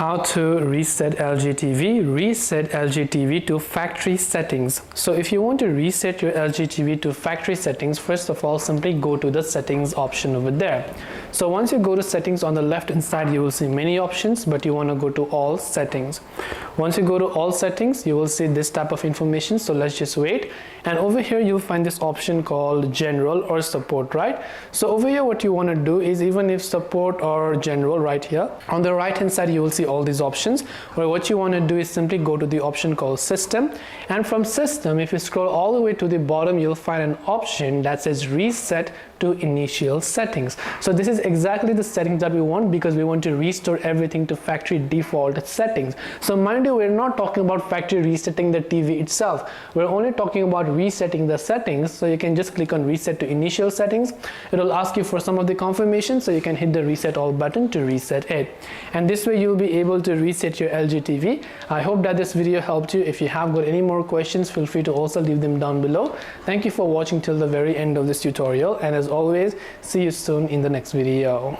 how to reset LG TV to factory settings. So if you want to reset your LG TV to factory settings, first of all, simply go to the settings option over there. So once you go to settings, on the left hand side you will see many options, but you want to go to all settings. Once you go to all settings, you will see this type of information. So let's just wait, and over here you'll find this option called general or support, right? So over here what you want to do is, even if support or general, right here on the right hand side you will see all these options, where what you want to do is simply go to the option called system, and from system, if you scroll all the way to the bottom, you'll find an option that says reset to initial settings. So this is exactly the settings that we want, because we want to restore everything to factory default settings. So mind you, we're not talking about factory resetting the TV itself, we're only talking about resetting the settings. So you can just click on reset to initial settings. It will ask you for some of the confirmation, so you can hit the reset all button to reset it, and this way you'll be able to reset your LG TV. I hope that this video helped you. If you have got any more questions, feel free to also leave them down below. Thank you for watching till the very end of this tutorial, and as always, see you soon in the next video.